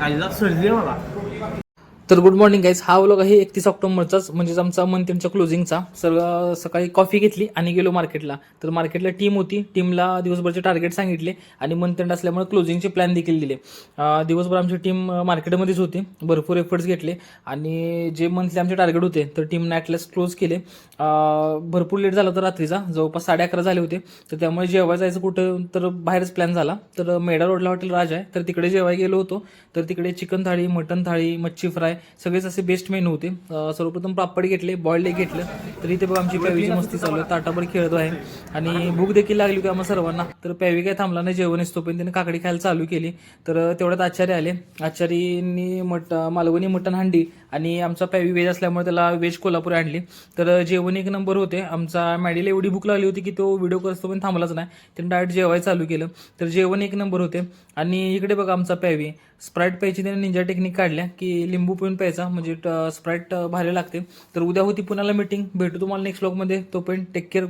आईला सर्दी आहे मला. तर गुड मॉर्निंग गाईज. हा व्लॉग आहे 31 ऑक्टोबरचाच, म्हणजेच आमचा मंथ एंडच्या क्लोजिंगचा. सकाळी कॉफी घेतली आणि गेलो मार्केटला. तर मार्केटला टीम होती, टीमला दिवसभरचे टार्गेट सांगितले आणि मंथ एंड असल्यामुळे क्लोजिंगचे प्लॅन देखील दिले. दिवसभर आमची टीम मार्केटमध्येच होती, भरपूर एफर्ट्स घेतले आणि जे मंथली आमचे टार्गेट होते तर टीमने ॲटलास क्लोज केले. भरपूर लेट झाला होता रात्रीचा, जवळपास 11:30 झाले होते. तर त्यामुळे जेवायला जायचं कुठं तर बाहेरच प्लॅन झाला. तर मेडा रोडला हॉटेल राज आहे, तर तिकडे जेवायला गेलो होतो. तर तिकडे चिकन थाळी, मटन थाळी, मच्छी फ्राय सगळेच असे बेस्ट मेनू होते. सर्वप्रथम पापड घेतले, बॉइल्ड एग घेतलं. तर इथे बघा आमची पॅवीची मस्ती चालू आहे, ताटाभर खेळतो आहे आणि भूक देखील लागली होती आम्हाला सर्वांना. तर पॅवी काय थांबला नाही, जेवण असतो पण त्याने काकडी खायला चालू केली. तर तेवढ्यात आचार्य आले. आचार्यांनी मालवणी मटण हांडी आणि आमचा पॅवी व्हेज असल्यामुळे त्याला व्हेज कोल्हापुरी आणली. तर जेवण एक नंबर होते. आमचा मॅडीला एवढी भूक लागली होती की तो व्हिडिओ करतो पण थांबलाच नाही, त्याने डायरेक्ट जेवायला चालू केलं. तर जेवण एक नंबर होते. आणि इकडे बघा आमचा पॅवी स्प्राईट प्यायची त्याने निंजा टेक्निक काढल्या की लिंबू पिऊन प्यायचा, म्हणजे स्प्राईट भारी लागते. तर उद्या होती पुण्याला मीटिंग, भेटू तुम्हाला नेक्स्ट व्लॉगमध्ये. तोपर्यंत टेक केअर.